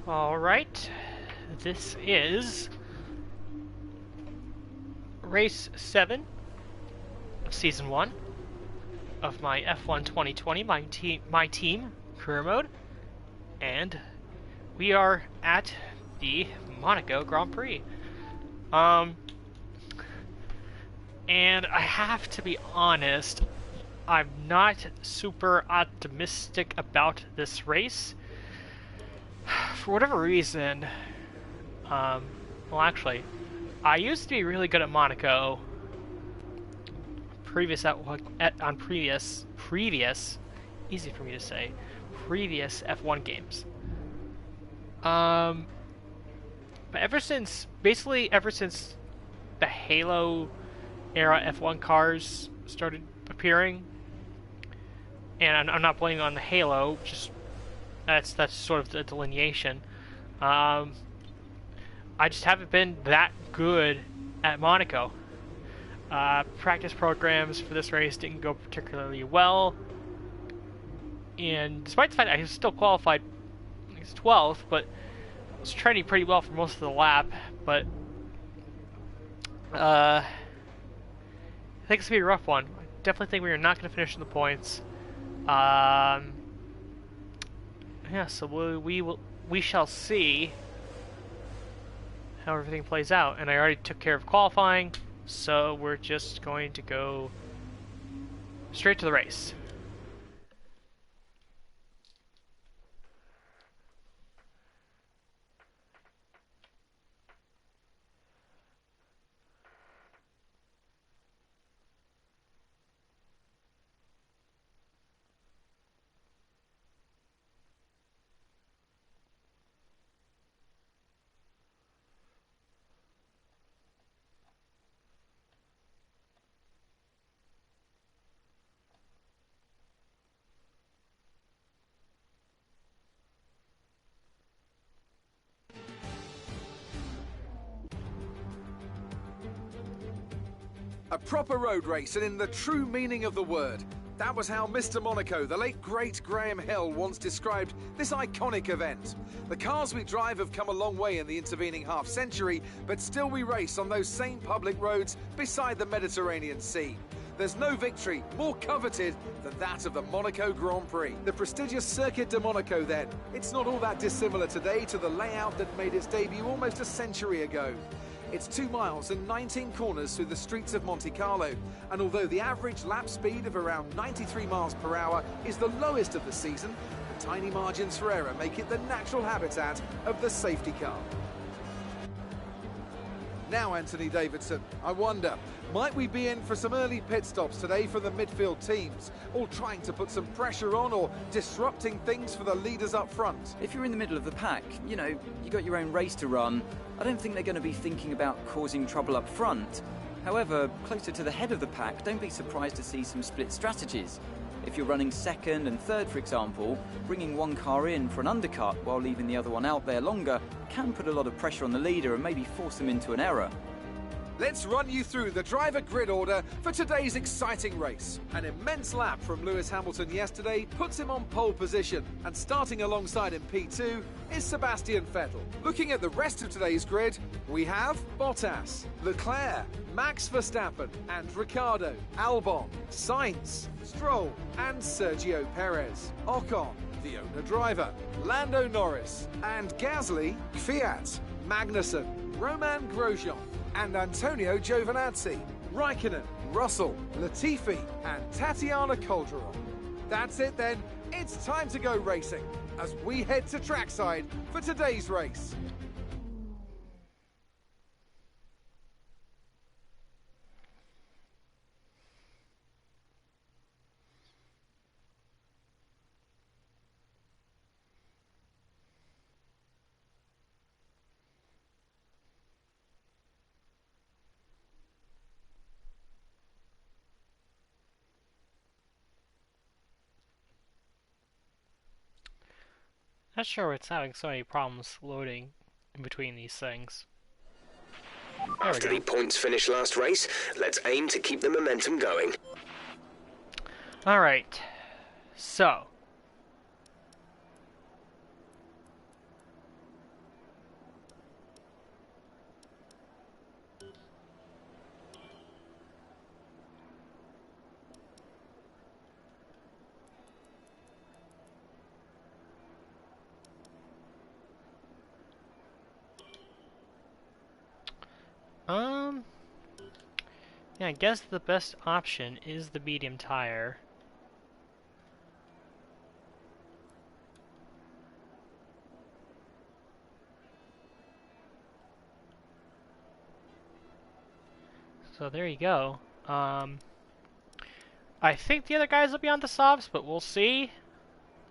Alright, this is Race 7 of Season 1 of my F1 2020, my team, career mode, and we are at the Monaco Grand Prix. And I have to be honest, I'm not super optimistic about this race. For whatever reason, well actually, I used to be really good at Monaco on previous, easy for me to say, previous F1 games. But basically ever since the Halo era F1 cars started appearing, and I'm not blaming on the Halo, just that's sort of the delineation. I just haven't been that good at Monaco. Practice programs for this race didn't go particularly well, and despite the fact that I still qualified, I guess 12th, but I was training pretty well for most of the lap. But I think it's gonna be a rough one. I definitely think we are not gonna finish in the points. Yeah, so we shall see how everything plays out. And I already took care of qualifying, so we're just going to go straight to the race. A proper road race, and in the true meaning of the word. That was how Mr. Monaco, the late great Graham Hill, once described this iconic event. The cars we drive have come a long way in the intervening half-century, but still we race on those same public roads beside the Mediterranean Sea. There's no victory more coveted than that of the Monaco Grand Prix. The prestigious Circuit de Monaco, then. It's not all that dissimilar today to the layout that made its debut almost a century ago. It's 2 miles and 19 corners through the streets of Monte Carlo, and although the average lap speed of around 93 miles per hour is the lowest of the season, the tiny margins for error make it the natural habitat of the safety car. Now, Anthony Davidson, I wonder, might we be in for some early pit stops today for the midfield teams, all trying to put some pressure on or disrupting things for the leaders up front? If you're in the middle of the pack, you got your own race to run, I don't think they're going to be thinking about causing trouble up front. However, closer to the head of the pack, don't be surprised to see some split strategies. If you're running second and third, for example, bringing one car in for an undercut while leaving the other one out there longer can put a lot of pressure on the leader and maybe force them into an error. Let's run you through the driver grid order for today's exciting race. An immense lap from Lewis Hamilton yesterday puts him on pole position, and starting alongside in P2 is Sebastian Vettel. Looking at the rest of today's grid, we have Bottas, Leclerc, Max Verstappen and Ricciardo, Albon, Sainz, Stroll and Sergio Perez, Ocon, the owner driver, Lando Norris and Gasly, Fiat, Magnussen, Romain Grosjean and Antonio Giovinazzi, Raikkonen, Russell, Latifi and Tatiana Calderon. That's it then, it's time to go racing as we head to trackside for today's race. Not sure what's having so many problems loading in between these things. After the points finish last race, let's aim to keep the momentum going. Alright, so Yeah, I guess the best option is the medium tire. So there you go. I think the other guys will be on the softs, but we'll see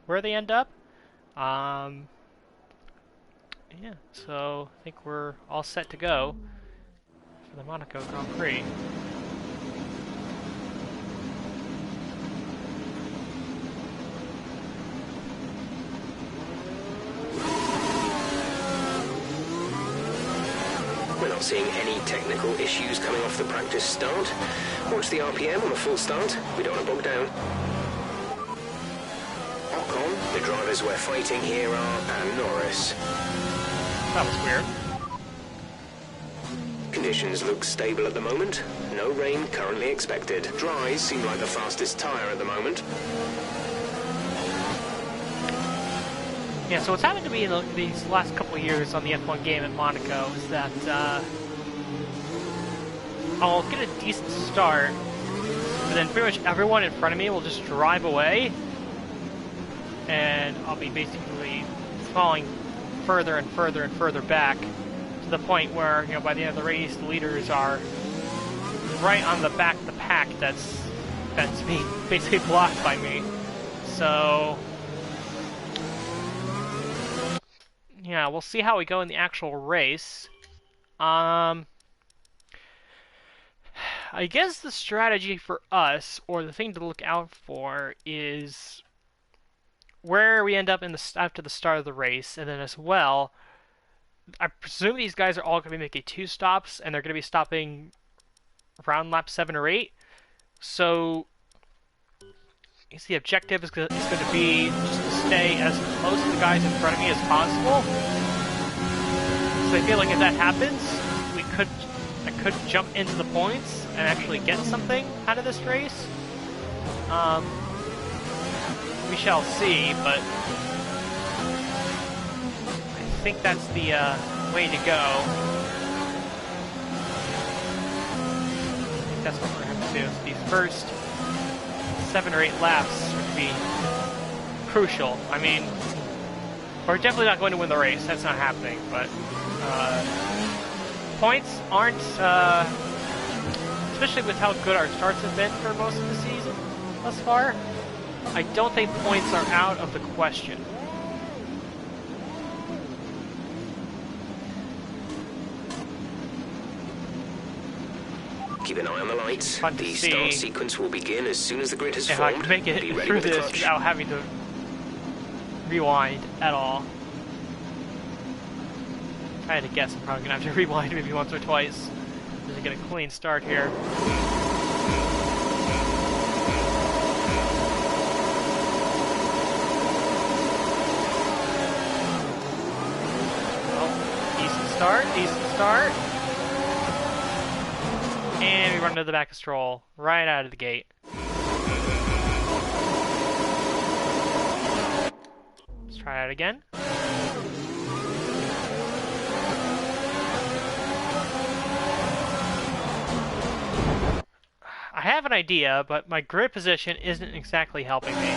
where they end up. Yeah, so I think we're all set to go for the Monaco Grand Prix. We're not seeing any technical issues coming off the practice start. Watch the RPM on a full start. We don't want to bog down. Ocon, the drivers we're fighting here are and Norris. That was weird. Conditions look stable at the moment. No rain currently expected. Dries seem like the fastest tyre at the moment. Yeah, so what's happened to me in these last couple of years on the F1 game at Monaco is that I'll get a decent start, but then pretty much everyone in front of me will just drive away, and I'll be basically falling further and further and further back to the point where, you know, by the end of the race, the leaders are right on the back of the pack that's being basically blocked by me. So yeah, we'll see how we go in the actual race. I guess the strategy for us, or the thing to look out for, is where we end up after the start of the race, and then as well, I presume these guys are all going to be making 2 stops, and they're going to be stopping around lap 7 or 8. So I guess the objective is going to be just to stay as close to the guys in front of me as possible. So I feel like if that happens, I could jump into the points and actually get something out of this race. We shall see, but I think that's the way to go. I think that's what we're going to have to do. These first 7 or 8 laps are going to be crucial. I mean, we're definitely not going to win the race. That's not happening, but points aren't, especially with how good our starts have been for most of the season thus far, I don't think points are out of the question. Keep an eye on the lights. The start sequence will begin as soon as the grid has if formed. I can make it Be ready through with the this clutch. without having to rewind at all. If I had to guess, I'm probably going to have to rewind maybe once or twice just to get a clean start here. Well, decent start. And we run to the back of Stroll, right out of the gate. Let's try it again. I have an idea, but my grid position isn't exactly helping me.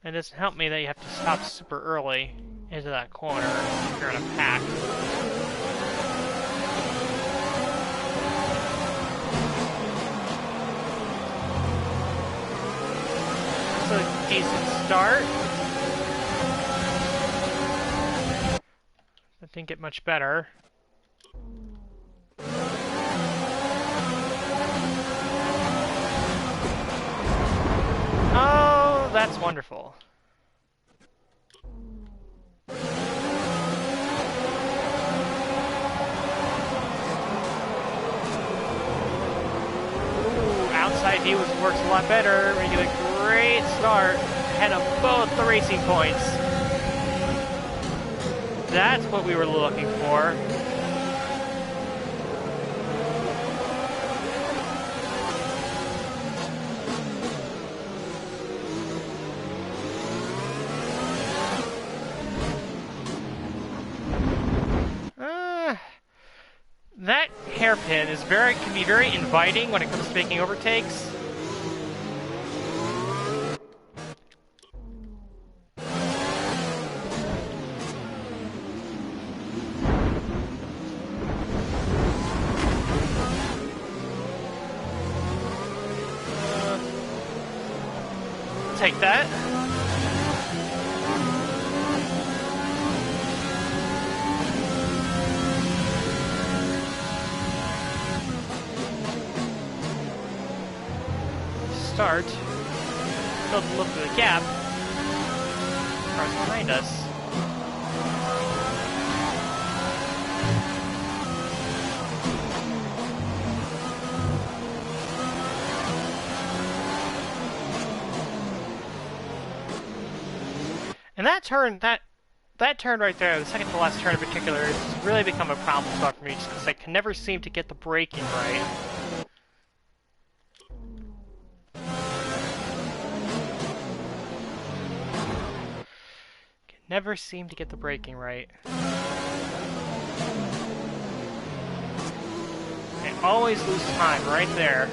It doesn't help me that you have to stop super early into that corner if you're in a pack. It's a decent start. That didn't get much better. Oh, that's wonderful. Ooh, outside view works a lot better. We get a great start ahead of both the racing points. That's what we were looking for. hairpin can be very inviting when it comes to making overtakes. Take that. Start. Still look for the gap. Cars behind us. And that turn right there, the second to last turn in particular, has really become a problem spot for me, just because I can never seem to get the braking right. Never seem to get the braking right. I always lose time right there.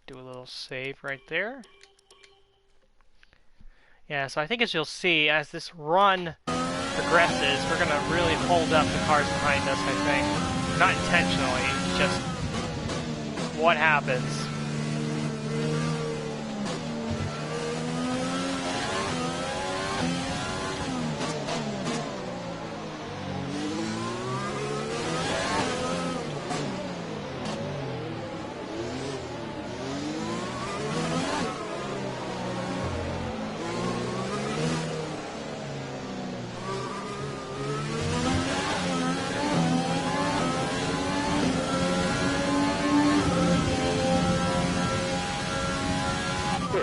Do a little save right there. Yeah, so I think as you'll see, as this run progresses, we're going to really hold up the cars behind us, I think. Not intentionally, just what happens.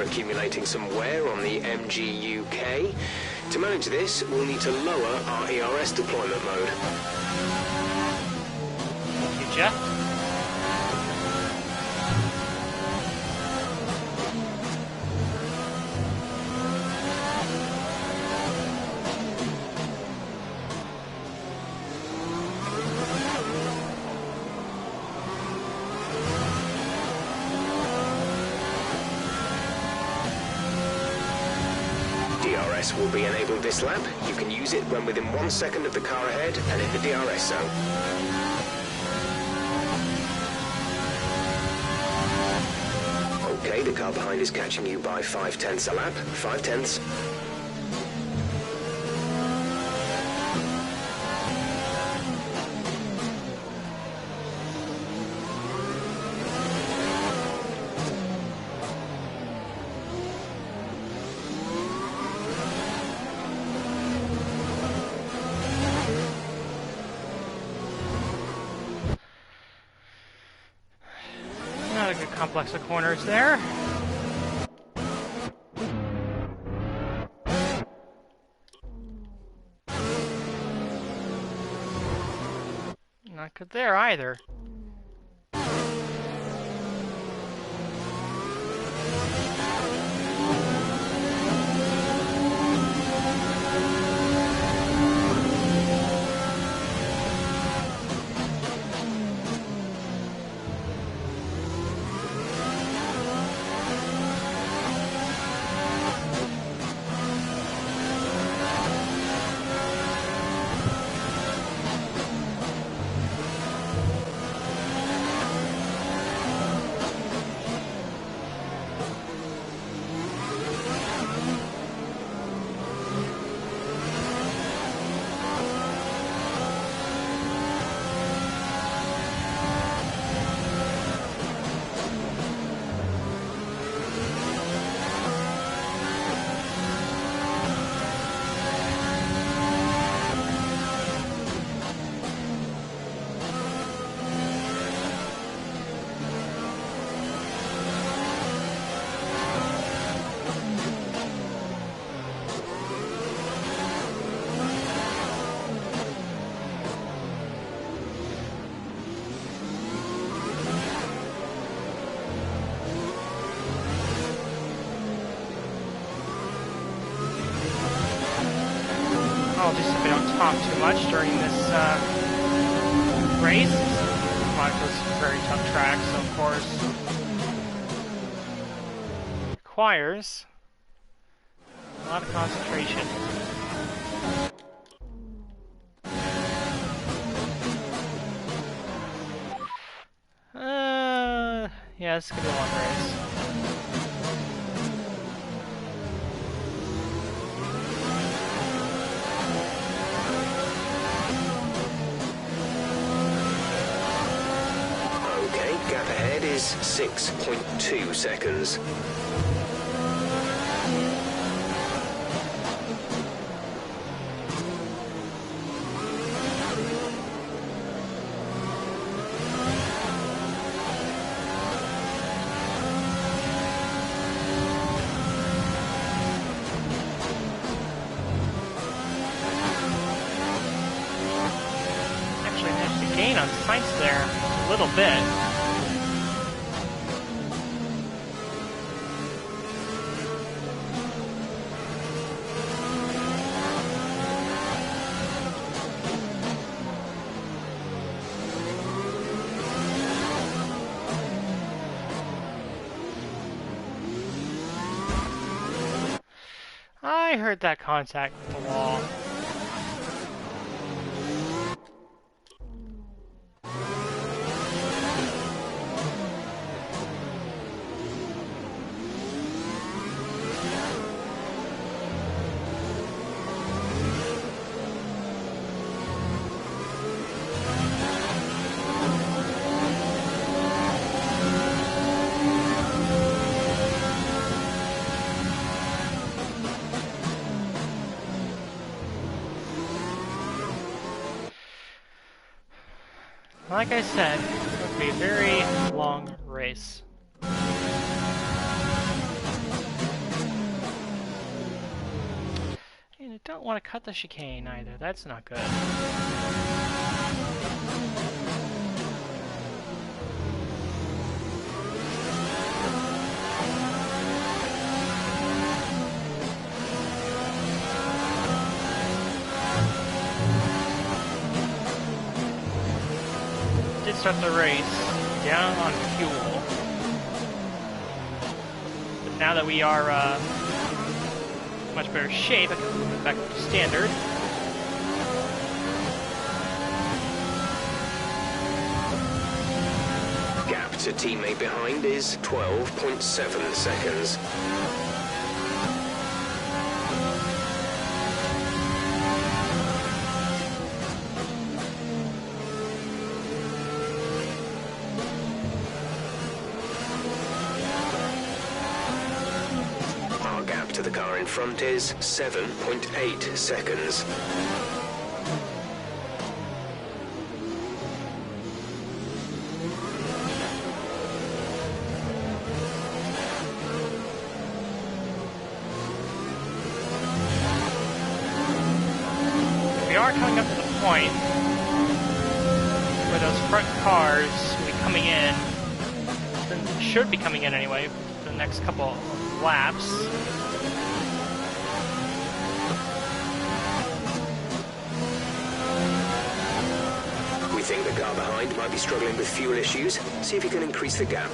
Accumulating some wear on the MGUK. To manage this, we'll need to lower our ERS deployment mode. Thank you, Jeff. DRS will be enabled this lap. You can use it when within 1 second of the car ahead and in the DRS zone. Okay, the car behind is catching you by 5/10 a lap. 5/10. Not a good complex of corners there. Not good there either. talk too much during this race. Monaco's a very tough track, so of course requires a lot of concentration. Yeah, this is gonna be a long race. Okay, gap ahead is 6.2 seconds. Actually managed to gain on Sainz there a little bit. I heard that contact with the wall. Like I said, it would be a very long race. And I don't want to cut the chicane either, that's not good. Did start the race down on fuel, but now that we are much better shape, I can move it back up to standard. Gap to teammate behind is 12.7 seconds. Our gap to the car in front is 7.8 seconds. We are coming up to the point where those front cars will be coming in, should be coming in anyway, for the next couple of laps. We think the car behind might be struggling with fuel issues. See if you can increase the gap.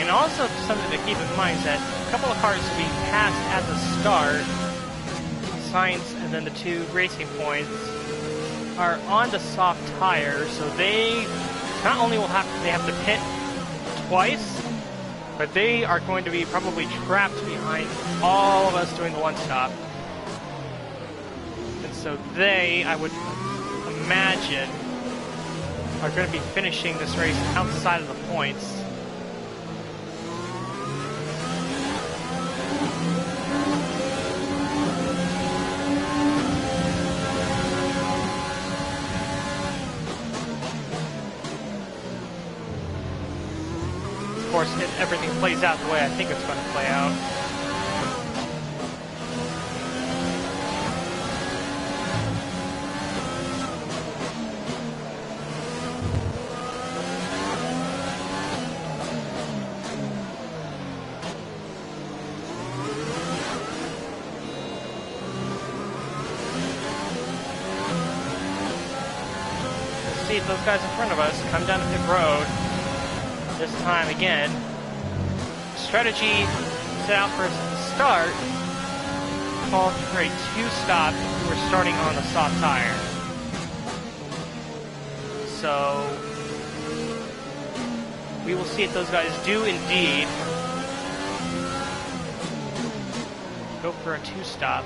And also something to keep in mind is that a couple of cars we passed at the start, Sainz and then the two Racing Points, are on the soft tires, so they not only will have to pit twice, but they are going to be probably trapped behind all of us doing the one stop. And so they, I would imagine, are going to be finishing this race outside of the points. Of course, everything plays out the way I think it's going to play out. See those guys in front of us come down the pit road. This time again, strategy set out for a start called for a 2-stop. We're starting on the soft tire. So we will see if those guys do indeed go for a 2-stop.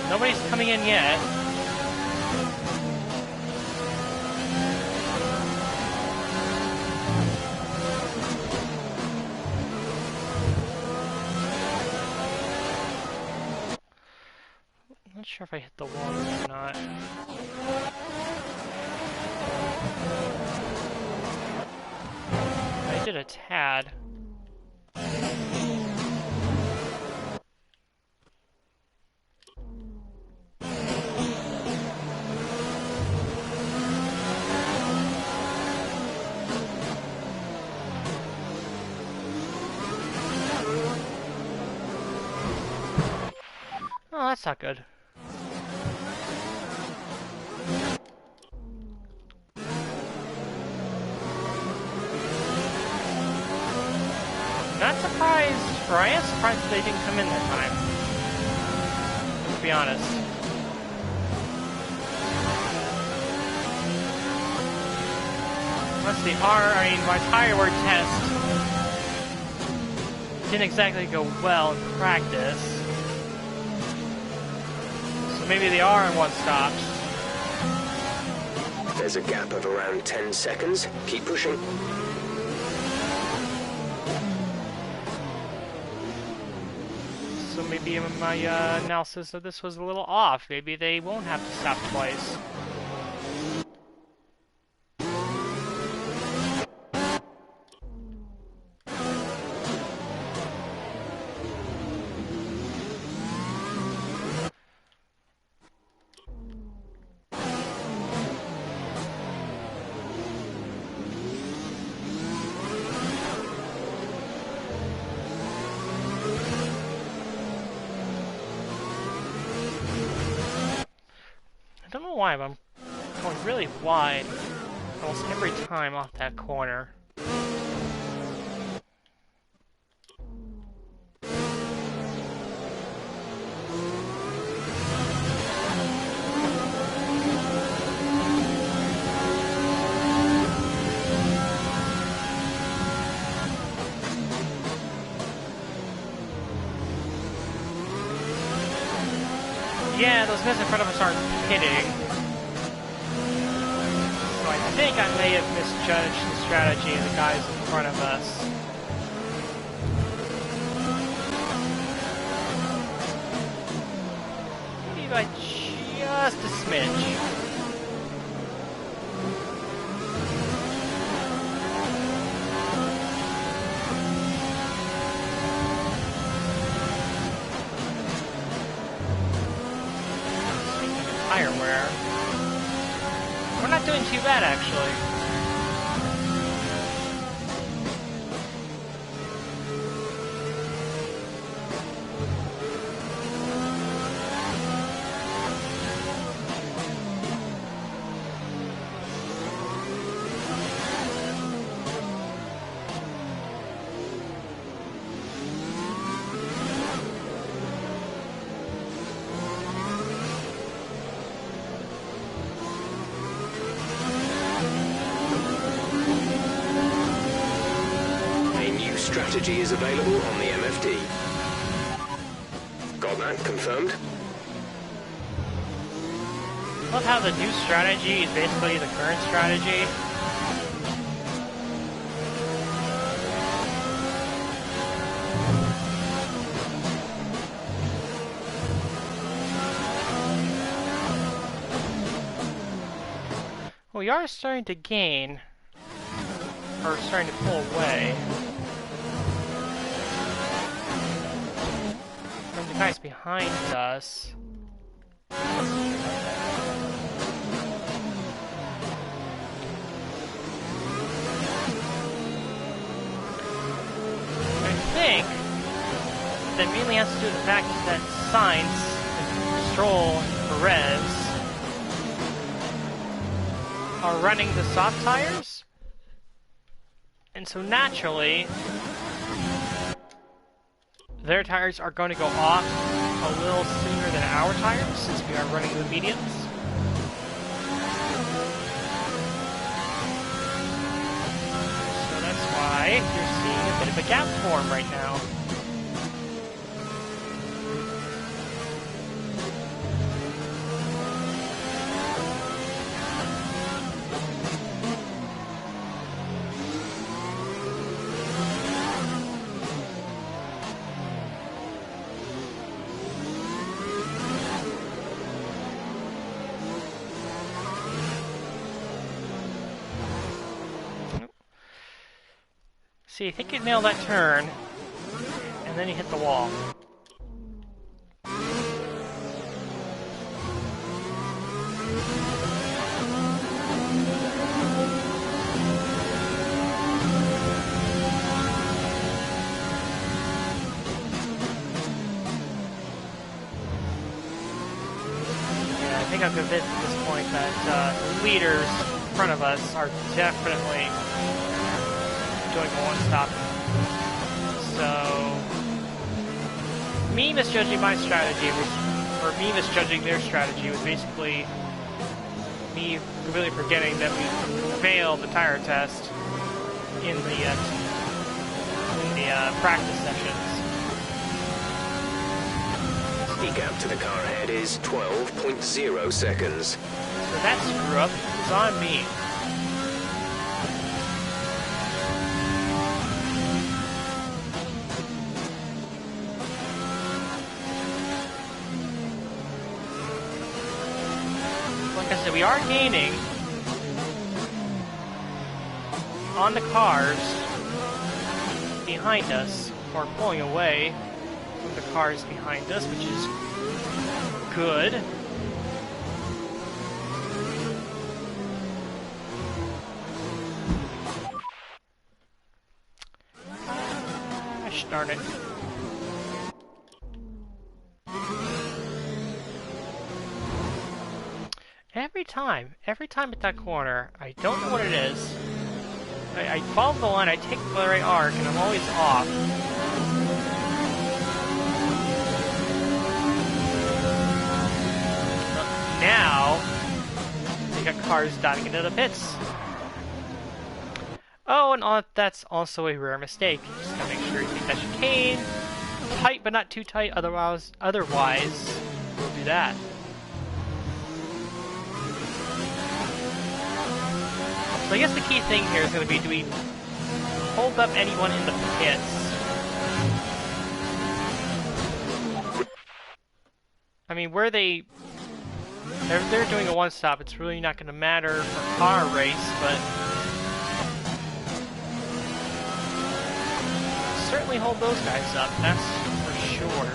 Nobody's coming in yet. I'm not sure if I hit the wall or not. I did a tad. Oh, that's not good. Not surprised, or I am surprised that they didn't come in that time. To be honest. Once the my tire wear test didn't exactly go well in practice. Maybe they are in 1-stops. There's a gap of around 10 seconds. Keep pushing. So maybe my analysis of this was a little off. Maybe they won't have to stop twice. I don't know why, but I'm going really wide almost every time off that corner. Yeah, those guys in front of us aren't hitting. So I think I may have misjudged the strategy of the guys in front of us. Maybe by just a smidge. Tire wear. We're not doing too bad, actually. strategy is available on the MFD. Got that confirmed? Love how the new strategy is basically the current strategy. We are starting to gain, or starting to pull away from the guys behind us. I think that mainly has to do with the fact that Sainz and Stroll and Perez are running the soft tires, and so naturally their tires are going to go off a little sooner than our tires since we are running the mediums. So that's why you're seeing a bit of a gap form right now. See, I think you nailed that turn, and then you hit the wall. Yeah, I think I'm convinced at this point that the leaders in front of us are definitely doing a one-stop. So, me misjudging my strategy, or me misjudging their strategy, was basically me completely forgetting that we failed the tire test in the practice sessions. Speed gap to the car ahead is 12.0 seconds. So that screw up is on me. We are gaining on the cars behind us, or pulling away from the cars behind us, which is good. Gosh darn it. Every time at that corner, I don't know what it is. I follow the line, I take the right arc, and I'm always off. Now, they got cars diving into the pits. Oh, and that's also a rare mistake. Just gotta make sure you take that chicane. Tight, but not too tight, otherwise we'll do that. So I guess the key thing here is going to be, do we hold up anyone in the pits? I mean, they're doing a one-stop, it's really not going to matter for car race, but certainly hold those guys up, that's for sure.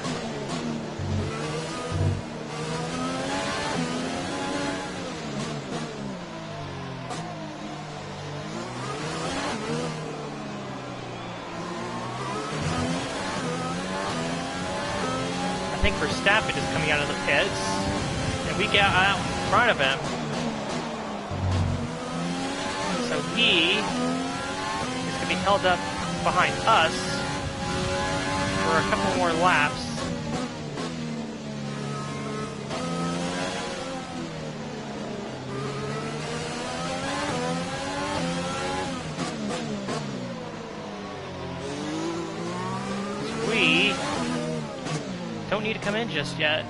I think Verstappen is coming out of the pits, and we get out in front of him. So he is going to be held up behind us for a couple more laps. don't need to come in just yet.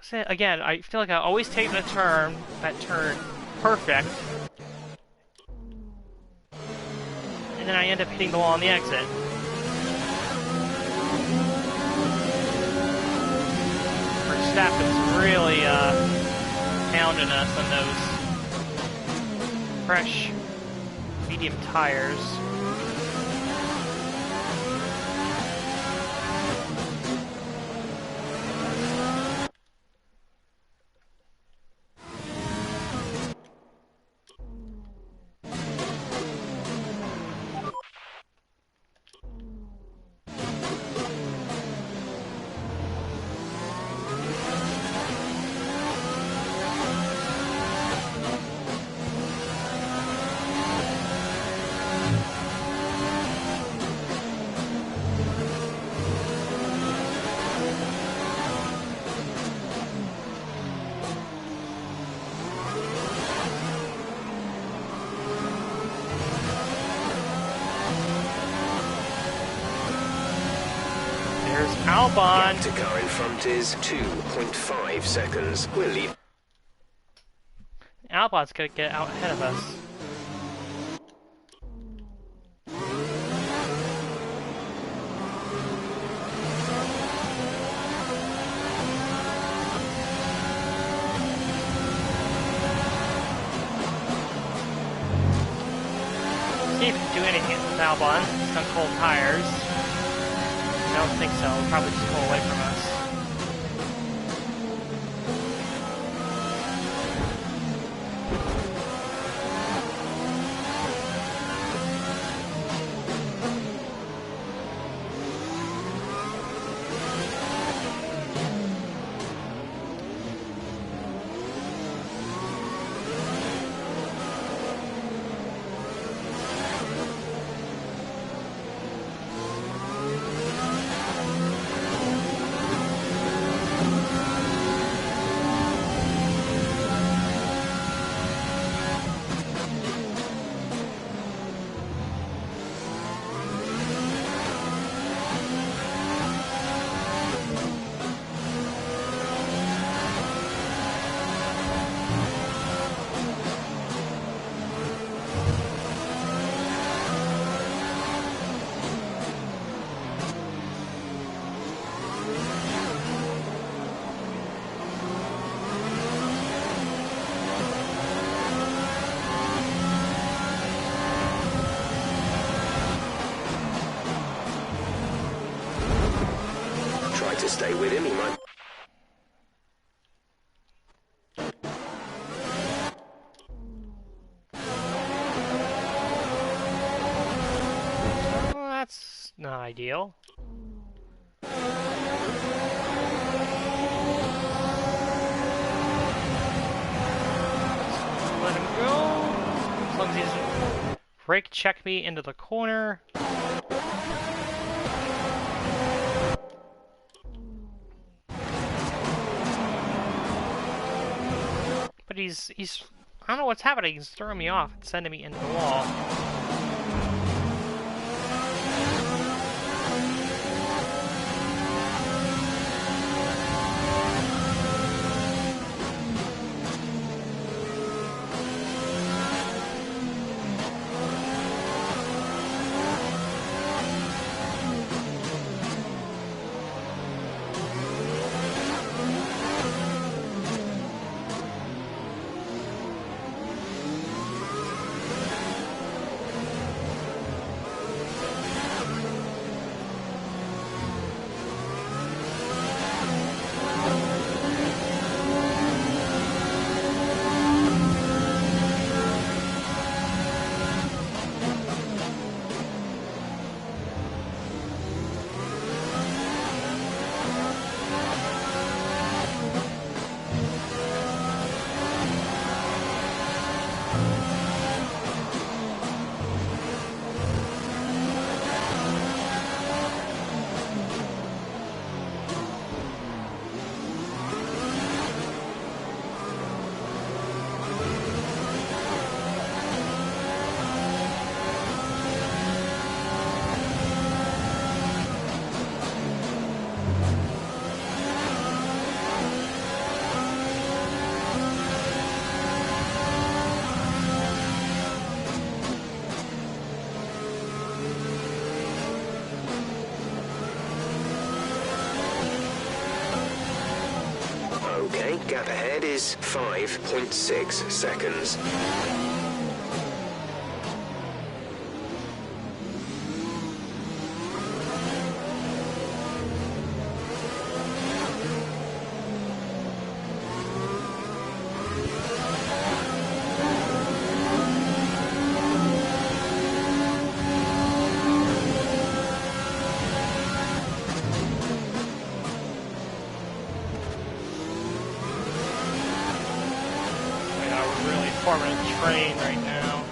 So again, I feel like I always take that turn perfect, and then I end up hitting the wall on the exit. Verstappen's really pounding us on those fresh medium tires. Albon. Gap to car in front is 2.5 seconds. We'll leave. Albon's gonna get out ahead of us. See if we can do anything with Albon. It's on cold tires. I don't think so. We'll probably just pull away from us. To stay with him, he might. Well, that's not ideal. Let him go. As long as he doesn't brake check me into the corner. But he's I don't know what's happening. He's throwing me off and sending me into the wall. Okay, gap ahead is 5.6 seconds. Forming a train right now.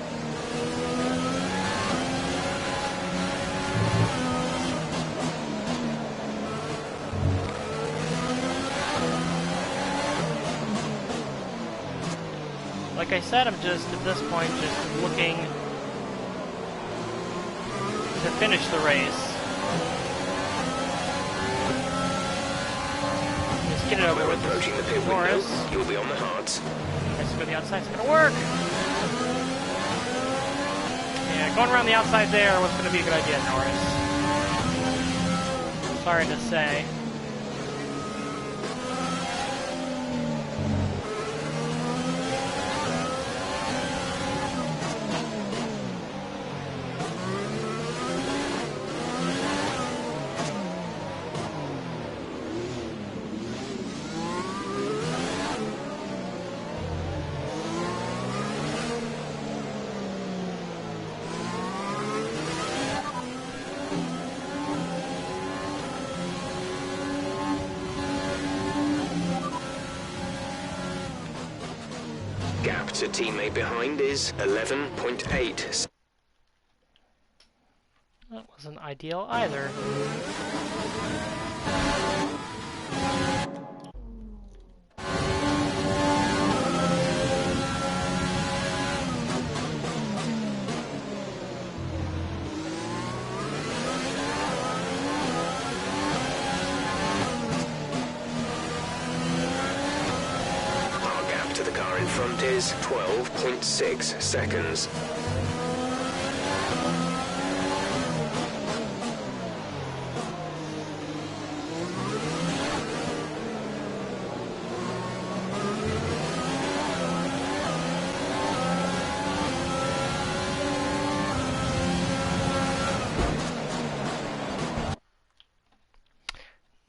Like I said, I'm just at this point just looking to finish the race. Just get it over with. Approaching the pit window, you'll be on the hards. Go the outside's gonna work. Yeah, going around the outside there was gonna be a good idea, Norris. Sorry to say. Gap to teammate behind is 11.8. That wasn't ideal either. Front is 12.6 seconds.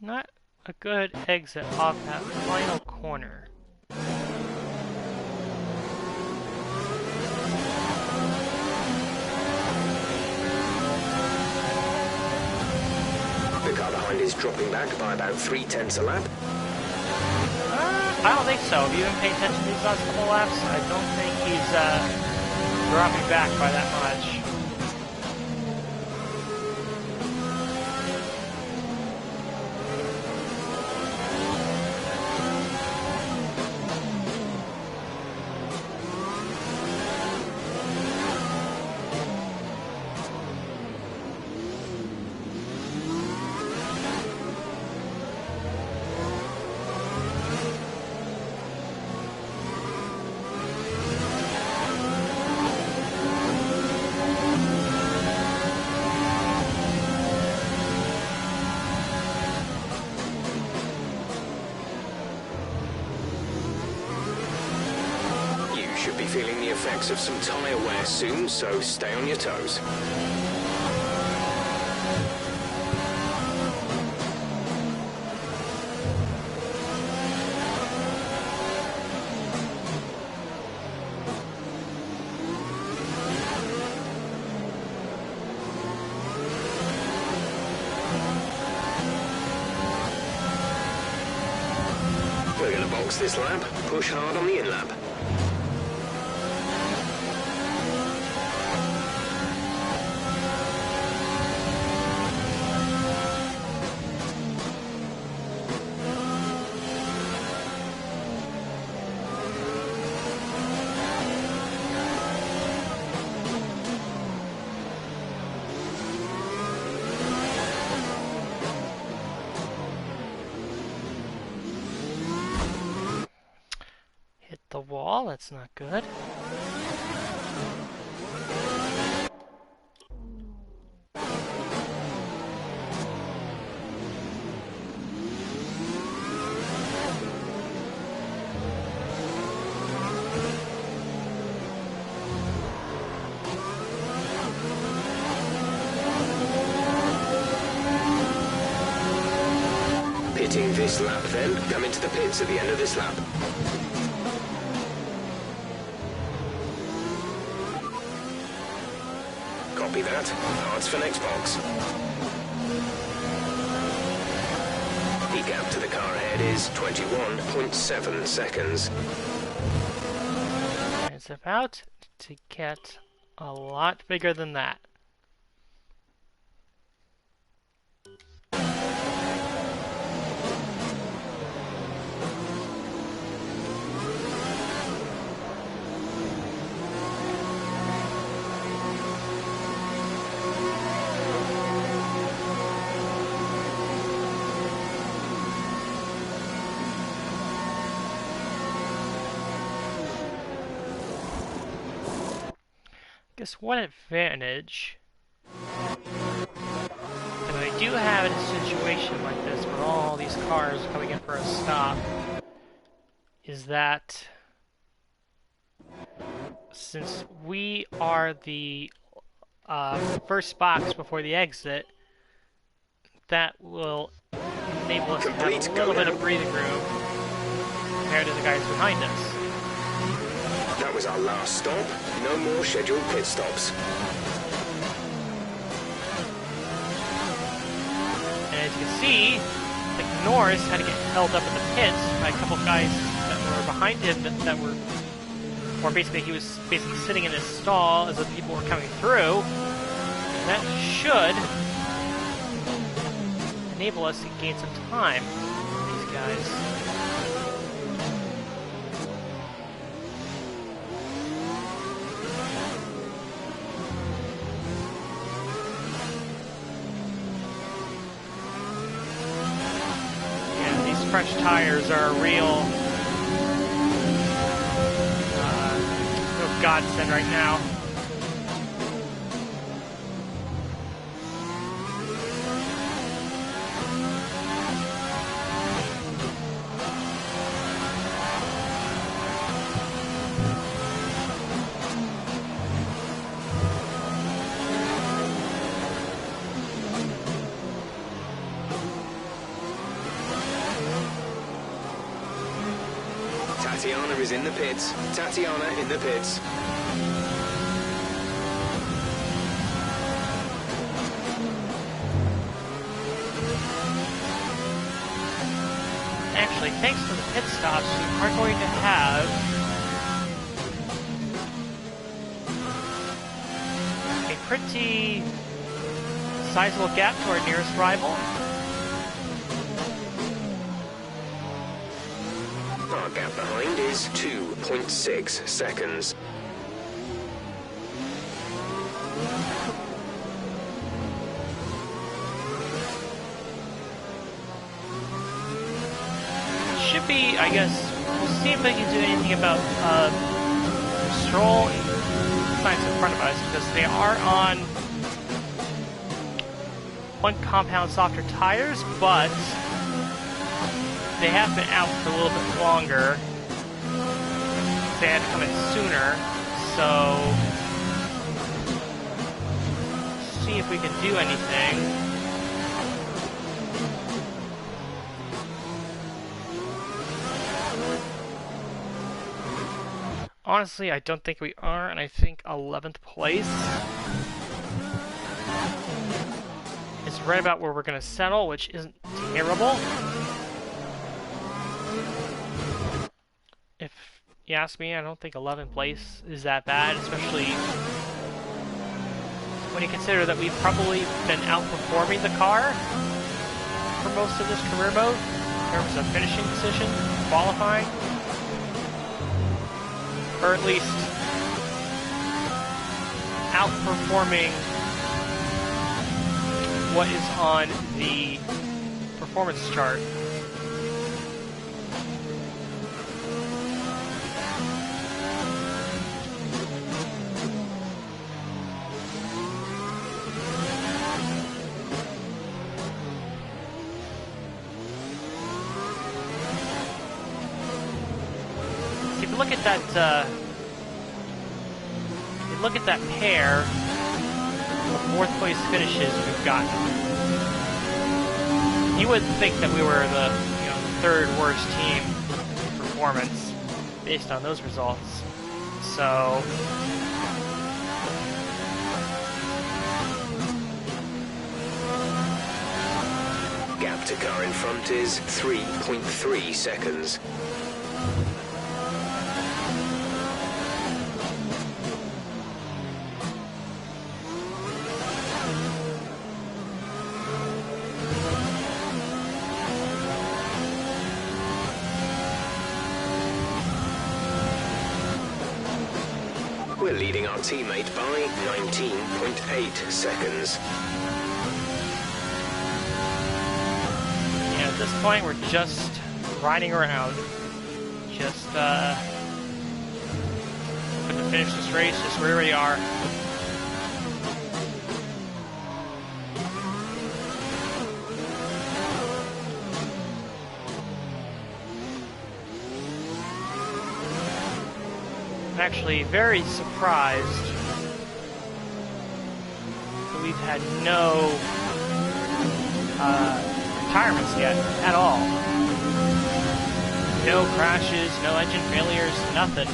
Not a good exit off that final corner. The car behind is dropping back by about 3/10 a lap. I don't think so. Have you been paying attention to these last couple laps? I don't think he's dropping back by that much. Feeling the effects of some tyre wear soon, so stay on your toes. We're going to box this lap, push hard on the in-lap. The wall, that's not good. pitting this lap then. Come into the pits at the end of this lap. Copy that. Parts for next box. The gap to the car ahead is 21.7 seconds. It's about to get a lot bigger than that. Guess one advantage that we do have in a situation like this where all these cars are coming in for a stop is that since we are the first box before the exit, that will enable us to have a little bit of breathing room compared to the guys behind us. That was our last stop. No more scheduled pit stops. And as you can see, like Norris had to get held up in the pits by a couple of guys that were behind him that were, or basically he was sitting in his stall as the people were coming through. And that should enable us to gain some time with these guys. Fresh tires are a real godsend right now. Tatiana is in the pits. Tatiana in the pits. Actually, thanks to the pit stops, we are going to have a pretty sizable gap to our nearest rival. Our gap behind is 2.6 seconds. Should be, I guess, we'll see if they can do anything about Stroll signs in front of us, because they are on one compound softer tires, but they have been out for a little bit longer. They had to come in sooner, so see if we can do anything. Honestly, I don't think we are, and I think 11th place is right about where we're going to settle, which isn't terrible. If you ask me, I don't think 11th place is that bad, especially when you consider that we've probably been outperforming the car for most of this career mode in terms of finishing position, qualifying, or at least outperforming what is on the performance chart. Look at that. Look at that pair of fourth place finishes we've gotten. you would think that we were the third worst team in performance based on those results. So Gap to car in front is 3.3 seconds. We're leading our teammate by 19.8 seconds. yeah, at this point we're just riding around. Just hoping to finish this race just where we are. I'm actually very surprised that we've had no retirements yet at all. No crashes, no engine failures, nothing.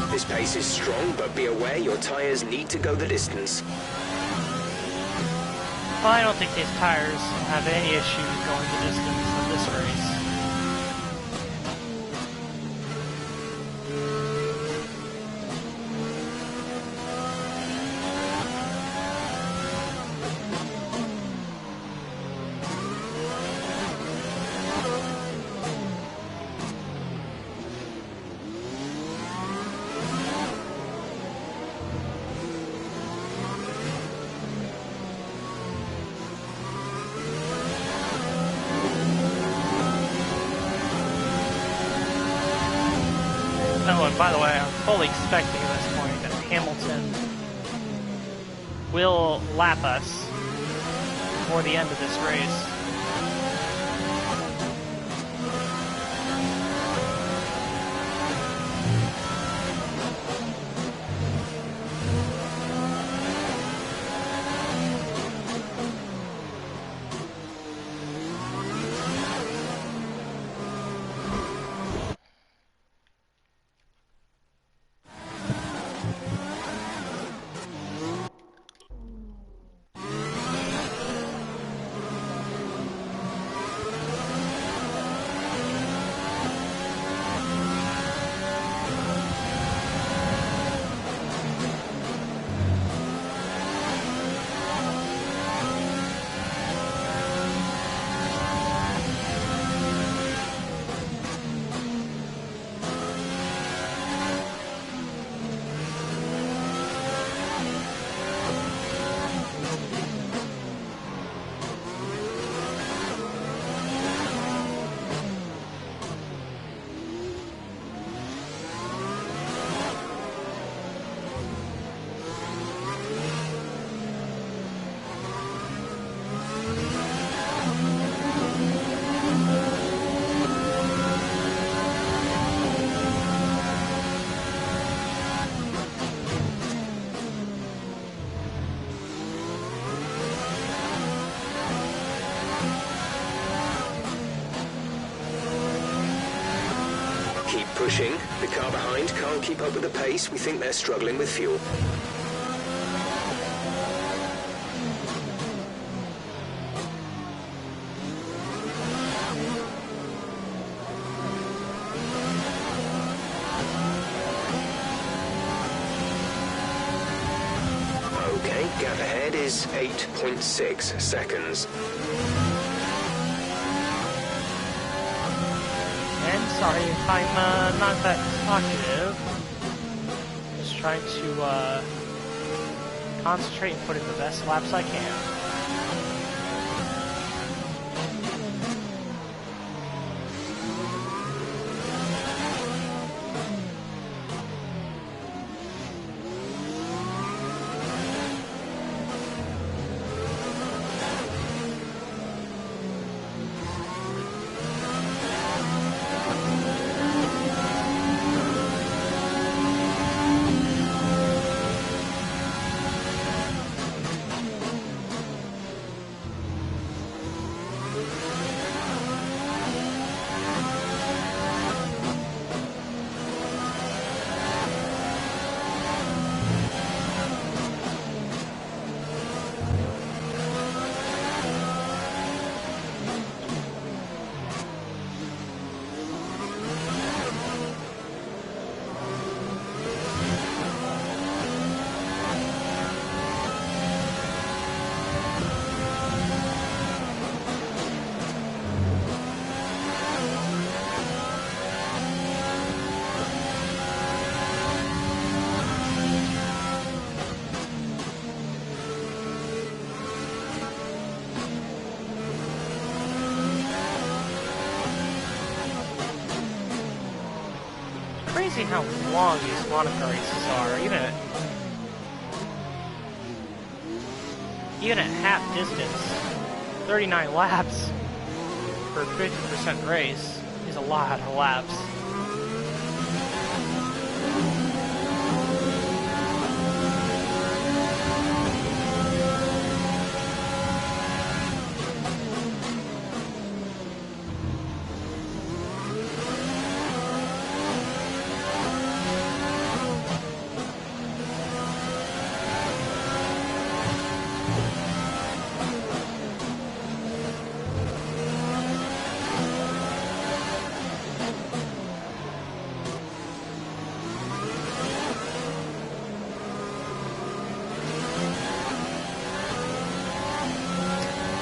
This pace is strong, but be aware your tyres need to go the distance. Well, I don't think these tires have any issues going the distance of this race. Oh, and by the way, I'm fully expecting at this point that Hamilton will lap us before the end of this race. Keep pushing. The car behind can't keep up with the pace. We think they're struggling with fuel. Okay, gap ahead is 8.6 seconds. And sorry if I'm not that talkative. Just trying to concentrate and put in the best laps I can. crazy how long these Monaco races are, even at half distance. 39 laps for a 50% race is a lot of laps.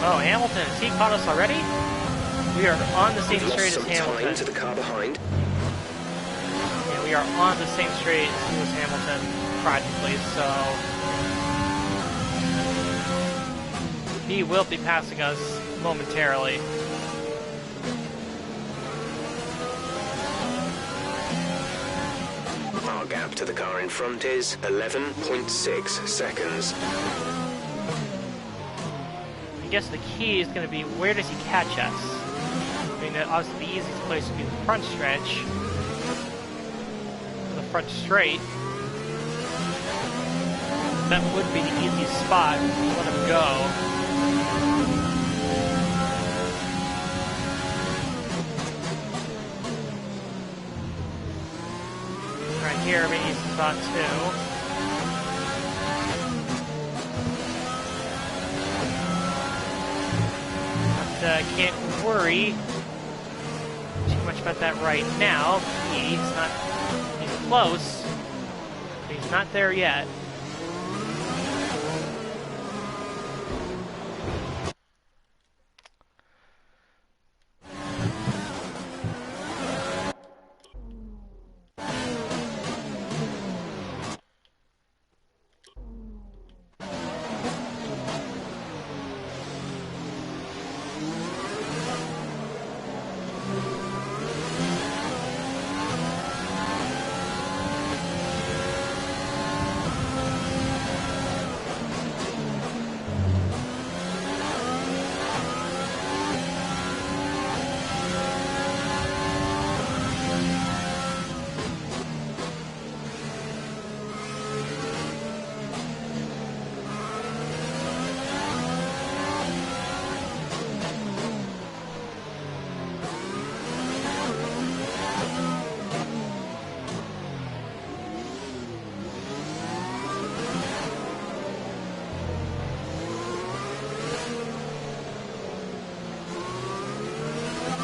Oh, Hamilton, has he caught us already? We are on the same straight as Hamilton. Time to the car behind. Yeah, we are on the same straight as Lewis Hamilton, practically, so he will be passing us momentarily. Our gap to the car in front is 11.6 seconds. I guess the key is going to be, where does he catch us? I mean, obviously the easiest place would be the front stretch. The front straight. That would be the easiest spot to let him go. Right here, maybe easy spot too. Can't worry too much about that right now. He's close, but he's not there yet.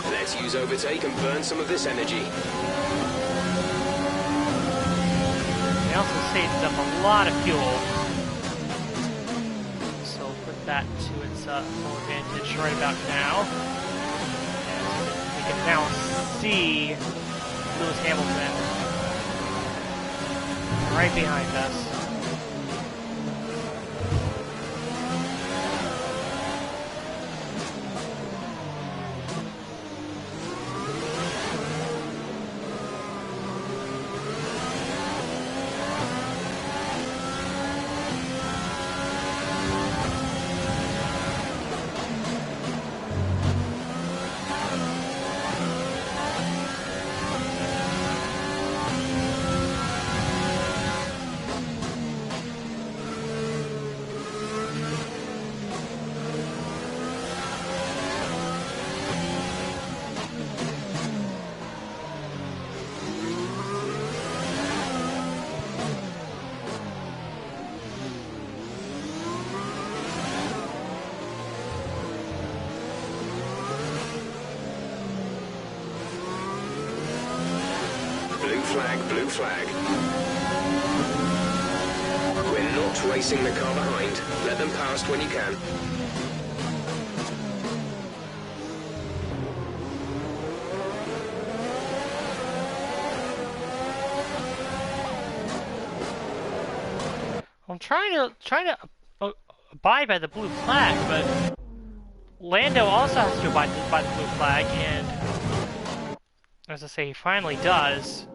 Let's use overtake and burn some of this energy. It also saves up a lot of fuel. So we'll put that to its full advantage right about now. And we can now see Lewis Hamilton right behind us. Blue flag. We're not racing the car behind. Let them past when you can. I'm trying to abide by the blue flag, but Lando also has to abide by the blue flag, and as I say, he finally does.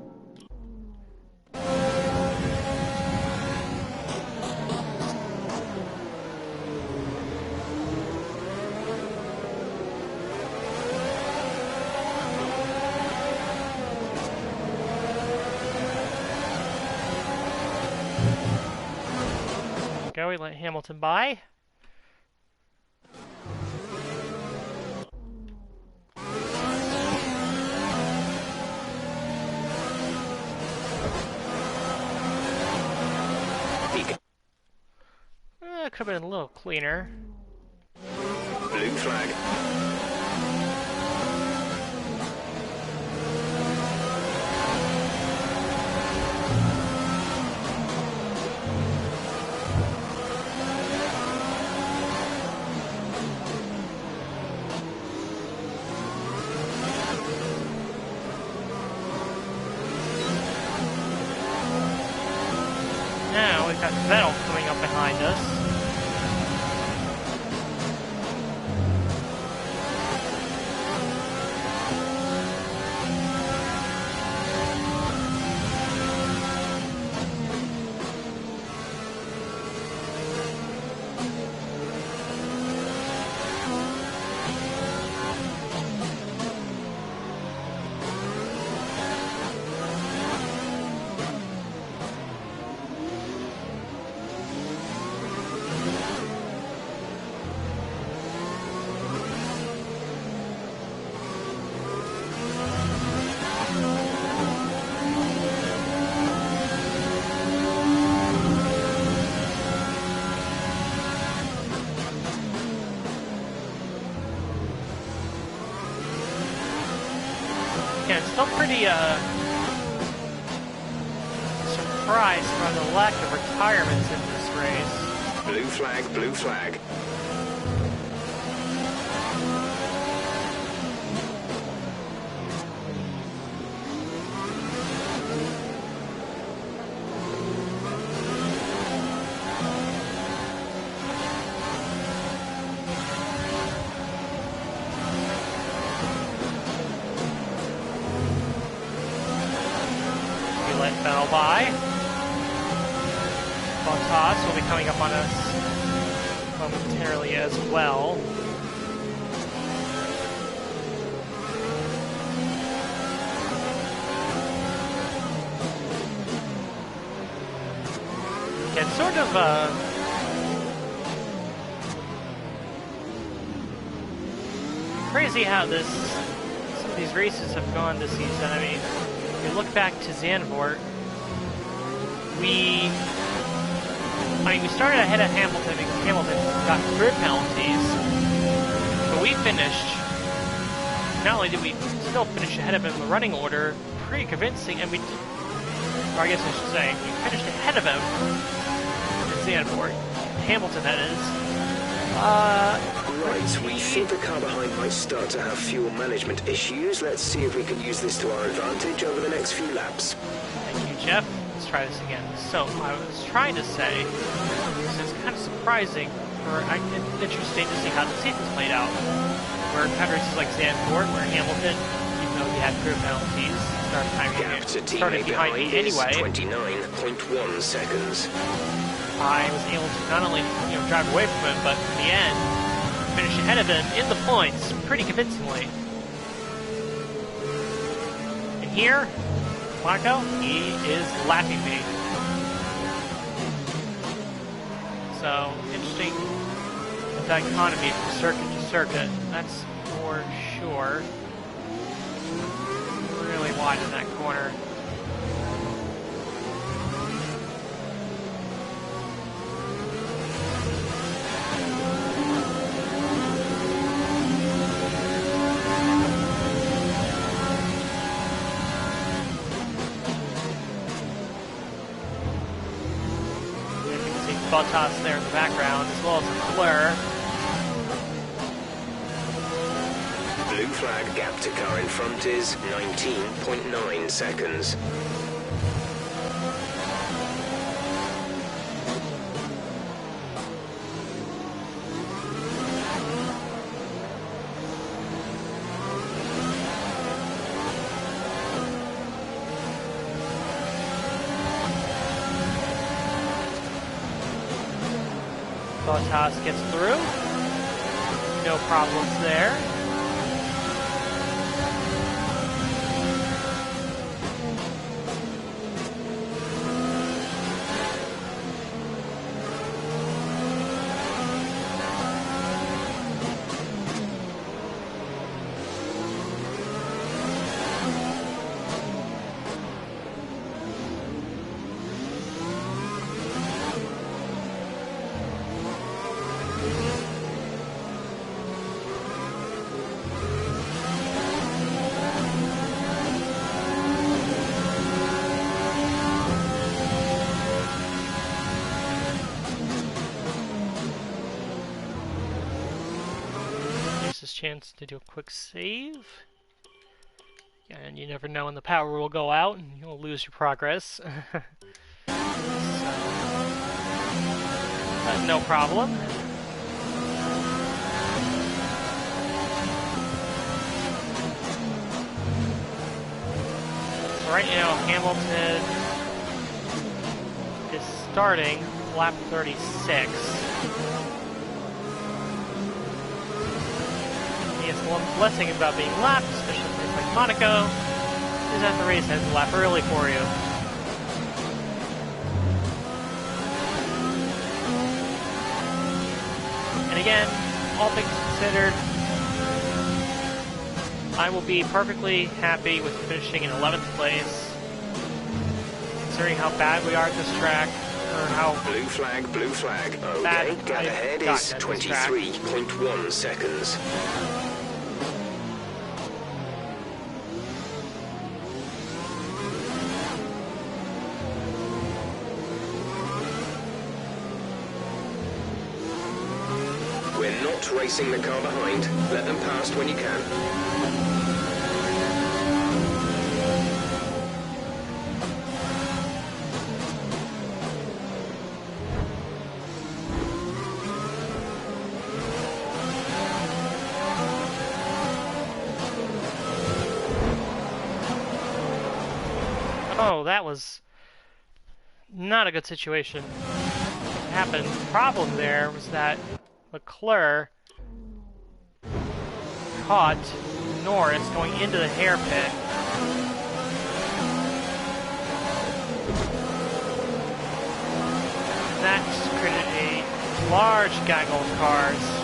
go. We let Hamilton by. It could have been a little cleaner. Blue flag. Now we've got Vettel coming up behind us. Yeah, it's still pretty surprised by the lack of retirements in this race. Blue flag, blue flag. Let Vettel by. Bottas will be coming up on us momentarily as well. It's sort of crazy how some of these races have gone this season. I mean, if you look back to Zandvoort, we started ahead of Hamilton because Hamilton got grid penalties, but we finished. Not only did we still finish ahead of him in the running order, pretty convincing, and or I guess I should say, we finished ahead of him in Zandvoort. Hamilton, that is. Right, we think the car behind might start to have fuel management issues. Let's see if we can use this to our advantage over the next few laps. Thank you, Jeff. Let's try this again. So, I was trying to say, it's kind of surprising, or interesting to see how the season's played out. Where countries like Zandvoort, where Hamilton, even though he had grid penalties, started behind me anyway. 29.1 seconds. I was able to not only drive away from him, but in the end, finish ahead of him in the points pretty convincingly. And here, Monaco, he is lapping me. So, interesting dichotomy from circuit to circuit, that's for sure. Really wide in that corner. Bottas there in the background, as well as Leclerc. Blue flag gap to car in front is 19.9 seconds. Bottas gets through. No problems there. last chance to do a quick save. And you never know when the power will go out and you'll lose your progress. No problem. So right now, Hamilton is starting lap 36. He has the one blessing about being lapped, especially in a place like Monaco, is that the race ends a lap early for you. And again, all things considered, I will be perfectly happy with finishing in 11th place, considering how bad we are at this track, or how Blue flag, blue flag. bad Okay, gap ahead is 23.1 seconds. We're not racing the car behind. Let them past when you can. Oh, that was not a good situation. What happened? The problem there was that Leclerc caught Norris going into the hairpin. That just created a large gaggle of cars.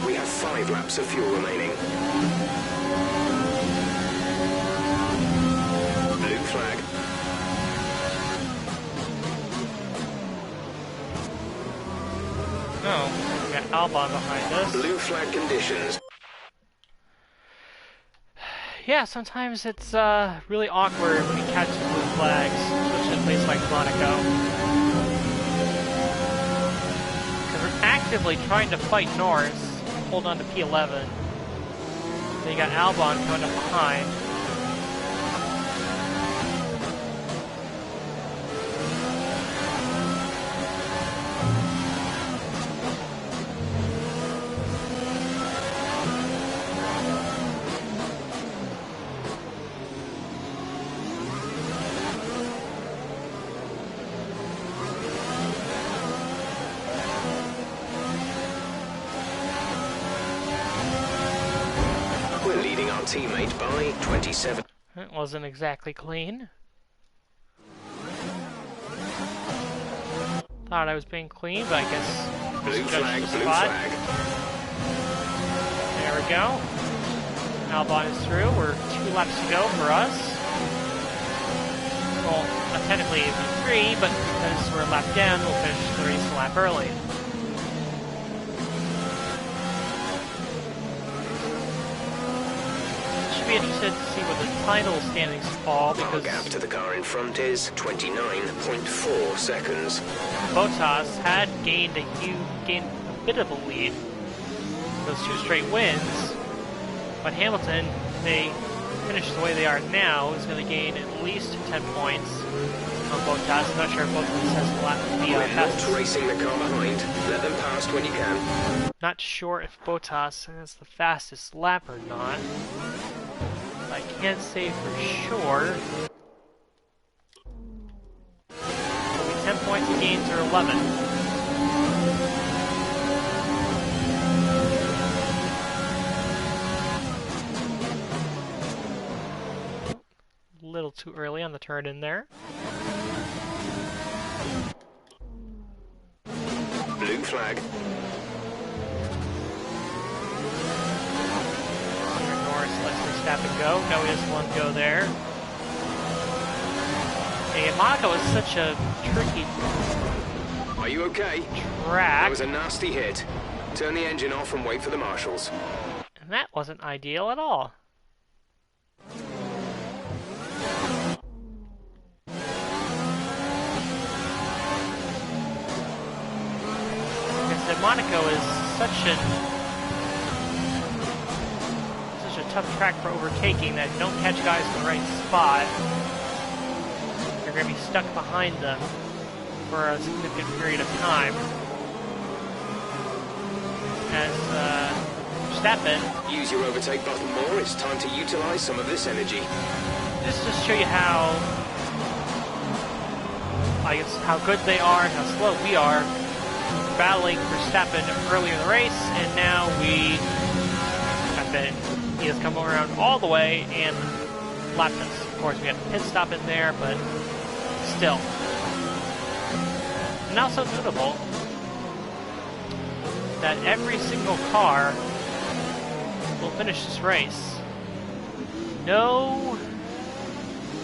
We have 5 laps of fuel remaining. Blue flag. Oh, we got Albon behind us. Blue flag conditions. Yeah, sometimes it's really awkward when you catch the blue flags, especially in a place like Monaco. Because we're actively trying to fight Norris, hold on to P11. Then you got Albon coming up behind. We're leading our teammate by 27. It wasn't exactly clean. Thought I was being clean, but I guess Blue flag, judged the blue spot. flag. There we go. Albon is through. We're 2 laps to go for us. Well, technically it'd be 3, but because we're a lap down, we'll finish the race a lap early. Should be interested to see where the title standings fall, Our because gap to the car in front is 29.4 seconds. Bottas had gained a bit of a lead, those 2 straight wins, but Hamilton, if they finish the way they are now, is going to gain at least 10 points on Bottas. I'm not sure if Bottas has We're fastest. not racing the car behind. Let them past when you can. Not sure if Bottas has the fastest lap or not. I can't say for sure. 10 points gains or 11. A little too early on the turn in there. Blue flag. Norris lets Verstappen go. No, he doesn't want to go there. Hey, Monaco is such a tricky Are you okay? track. That was a nasty hit. Turn the engine off and wait for the marshals. And that wasn't ideal at all. Like I said, Monaco is such a tough track for overtaking that if you don't catch guys in the right spot, you're going to be stuck behind them for a significant period of time. As Verstappen, Use your overtake button more. It's time to utilize some of this energy. just to show you how, I guess, how good they are and how slow we are, battling Verstappen earlier in the race, and now he has come around all the way and lapped us. Of course, we had a pit stop in there, but still. And also notable that every single car will finish this race. No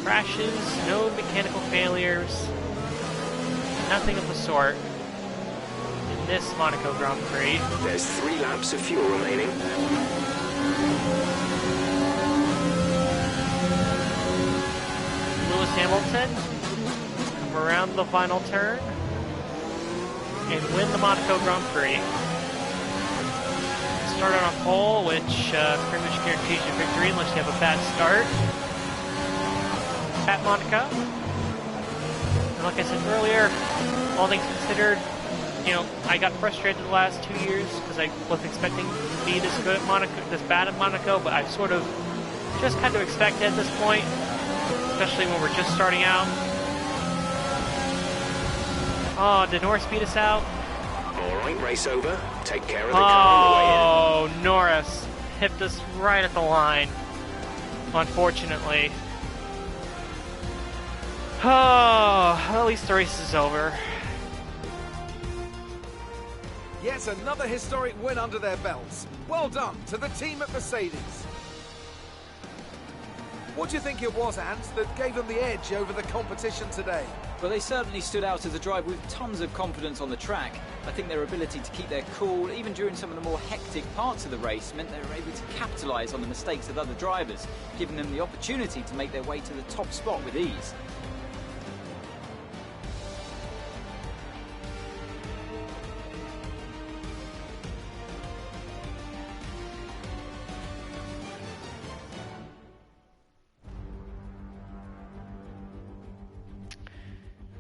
crashes, no mechanical failures, nothing of the sort in this Monaco Grand Prix. There's 3 laps of fuel remaining. Lewis Hamilton come around the final turn and win the Monaco Grand Prix. Start on a pole, which pretty much guarantees you victory unless you have a bad start at Monaco. And like I said earlier, all things considered, you know, I got frustrated the last 2 years because I wasn't expecting to be this good at Monaco, this bad at Monaco, but I sort of just kind of expected at this point, especially when we're just starting out. Oh, did Norris beat us out? All right, race over. Take care of the car on the way in. Oh, Norris hit us right at the line, unfortunately. Oh, at least the race is over. Yet another historic win under their belts. Well done to the team at Mercedes. What do you think it was, Ant, that gave them the edge over the competition today? Well, they certainly stood out as a drive with tons of confidence on the track. I think their ability to keep their cool, even during some of the more hectic parts of the race, meant they were able to capitalise on the mistakes of other drivers, giving them the opportunity to make their way to the top spot with ease.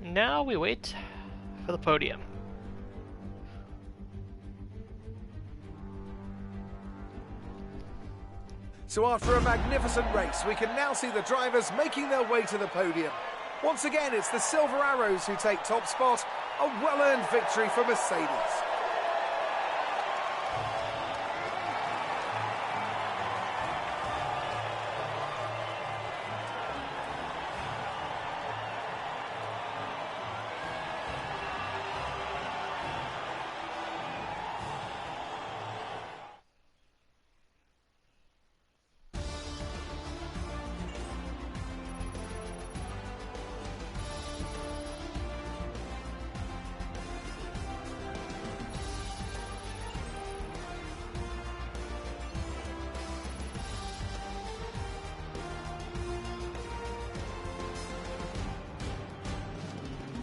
Now we wait for the podium. So after a magnificent race, we can now see the drivers making their way to the podium. Once again, it's the Silver Arrows who take top spot. A well-earned victory for Mercedes.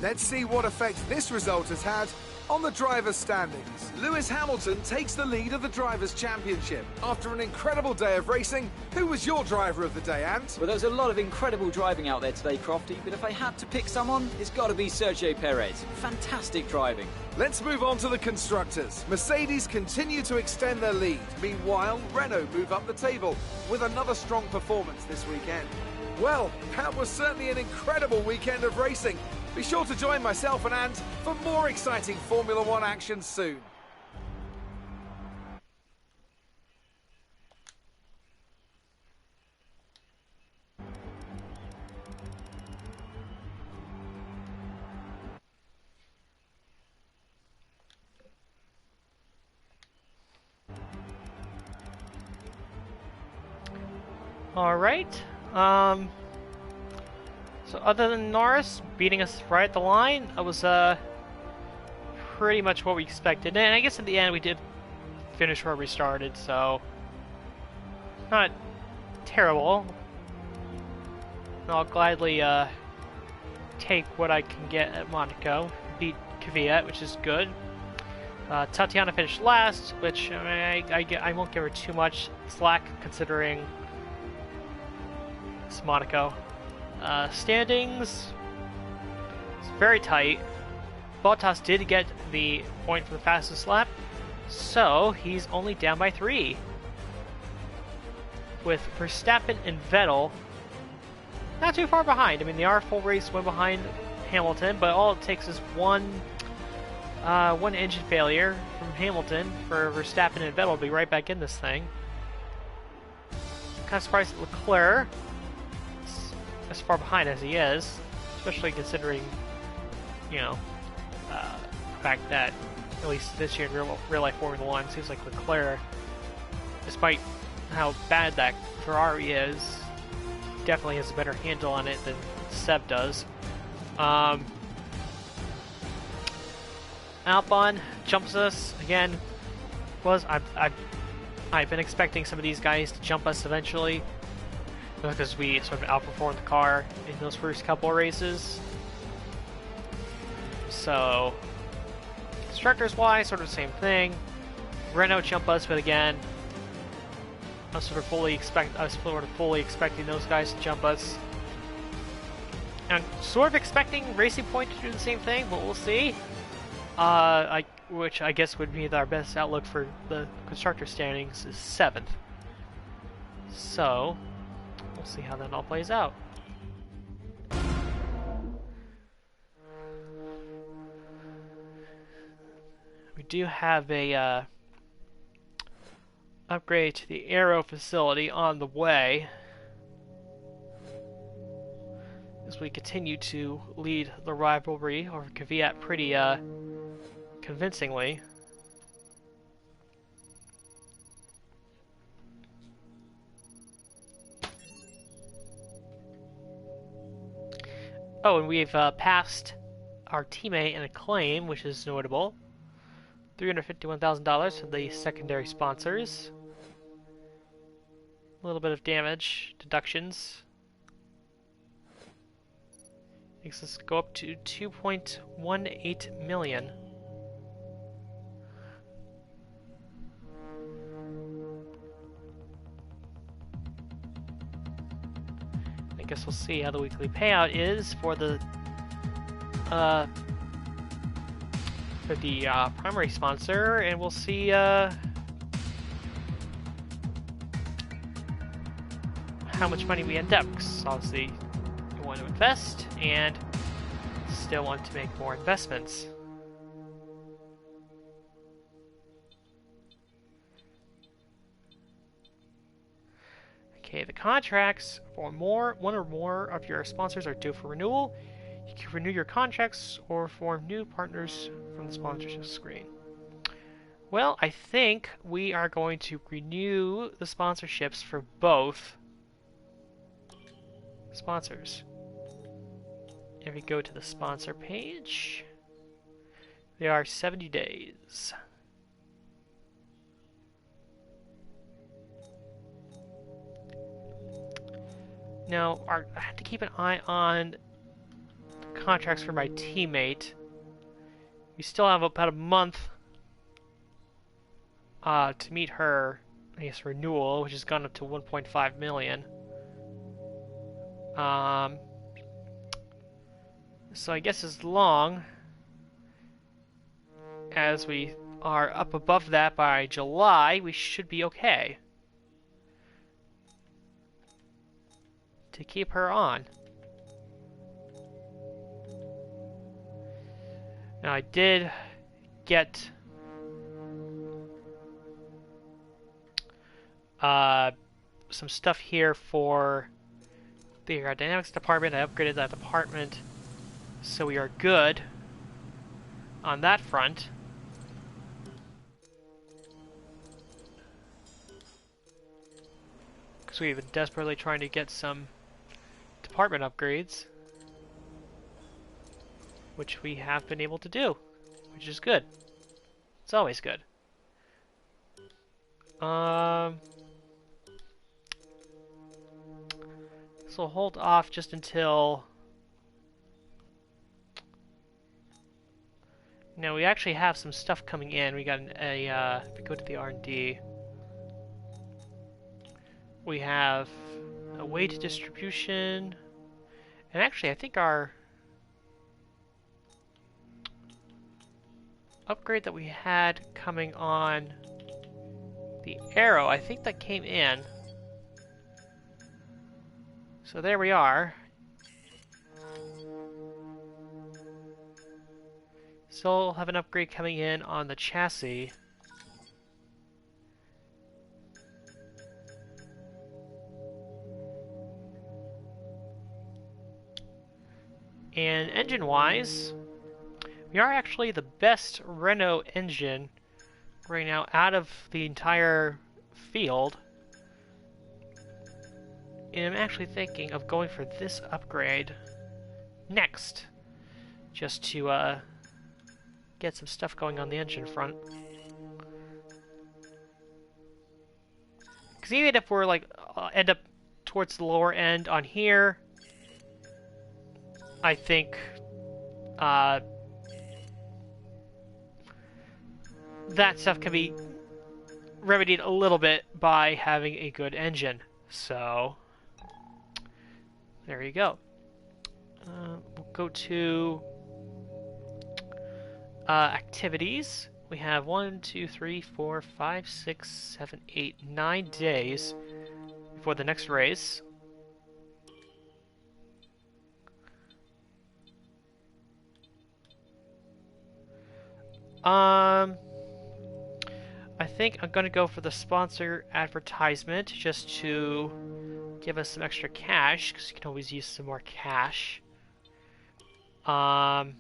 Let's see what effect this result has had On the drivers' standings, Lewis Hamilton takes the lead of the Drivers' Championship. After an incredible day of racing, who was your driver of the day, Ant? Well, there was a lot of incredible driving out there today, Crofty, but if I had to pick someone, it's got to be Sergio Perez. Fantastic driving. Let's move on to the constructors. Mercedes continue to extend their lead. Meanwhile, Renault move up the table with another strong performance this weekend. Well, that was certainly an incredible weekend of racing. Be sure to join myself and Ant for more exciting Formula One action soon. All right. So other than Norris beating us right at the line, that was pretty much what we expected. And I guess at the end we did finish where we started, so not terrible. I'll gladly take what I can get at Monaco. Beat Kvyat, which is good. Tatiana finished last, which I won't give her too much slack considering it's Monaco. Standings, it's very tight. Bottas did get the point for the fastest lap, so he's only down by 3. With Verstappen and Vettel not too far behind. I mean, they are full race win behind Hamilton, but all it takes is one engine failure from Hamilton for Verstappen and Vettel to be right back in this thing. Kind of surprised that Leclerc as far behind as he is, especially considering, you know, the fact that at least this year in real life Formula One, seems like Leclerc, despite how bad that Ferrari is, definitely has a better handle on it than Seb does. Albon jumps us again. I've been expecting some of these guys to jump us eventually, because we sort of outperformed the car in those first couple of races. So, constructors wise, sort of the same thing. Renault jump us, but again, I was sort of fully expecting those guys to jump us. I'm sort of expecting Racing Point to do the same thing, but we'll see. Which I guess would be our best outlook for the constructor standings is 7th. So, we'll see how that all plays out. We do have a upgrade to the aero facility on the way as we continue to lead the rivalry over Kvyat pretty convincingly. Oh, and we've passed our teammate in a claim, which is notable. $351,000 for the secondary sponsors. A little bit of damage deductions. Makes us go up to 2.18 million. I guess we'll see how the weekly payout is for the primary sponsor, and we'll see how much money we end up. Because obviously, we want to invest and still want to make more investments. Okay, the contracts for one or more of your sponsors are due for renewal. You can renew your contracts or form new partners from the sponsorship screen. Well, I think we are going to renew the sponsorships for both sponsors. If we go to the sponsor page, they are 70 days. Now, I have to keep an eye on the contracts for my teammate, We still have about a month to meet her, I guess, renewal, which has gone up to 1.5 million. So I guess as long as we are up above that by July, we should be okay to keep her on. Now I did get some stuff here for the aerodynamics department. I upgraded that department, so we are good on that front. Because we've been desperately trying to get some department upgrades, which we have been able to do, which is good. It's always good. So hold off just until... Now we actually have some stuff coming in. We got if we go to the R&D, we have a weight distribution, and actually I think our upgrade that we had coming on the Arrow, I think that came in. So there we are. Still we'll have an upgrade coming in on the chassis. And engine-wise, we are actually the best Renault engine right now out of the entire field. And I'm actually thinking of going for this upgrade next, just to get some stuff going on the engine front. Because even if we're like end up towards the lower end on here, I think that stuff can be remedied a little bit by having a good engine. So there you go. We'll go to activities. We have 1, 2, 3, 4, 5, 6, 7, 8, 9 days before the next race. I think I'm gonna go for the sponsor advertisement just to give us some extra cash, because you can always use some more cash. I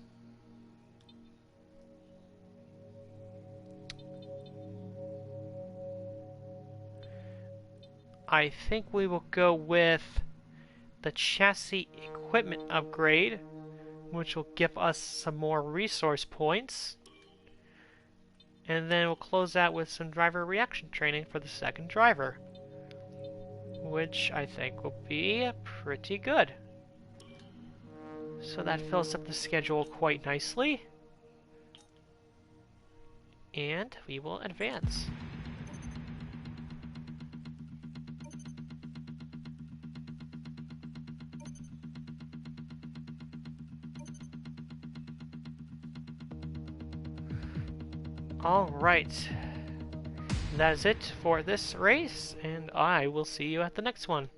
think we will go with the chassis equipment upgrade, which will give us some more resource points. And then we'll close out with some driver reaction training for the second driver, which I think will be pretty good. So that fills up the schedule quite nicely. And we will advance. Alright, that is it for this race, and I will see you at the next one.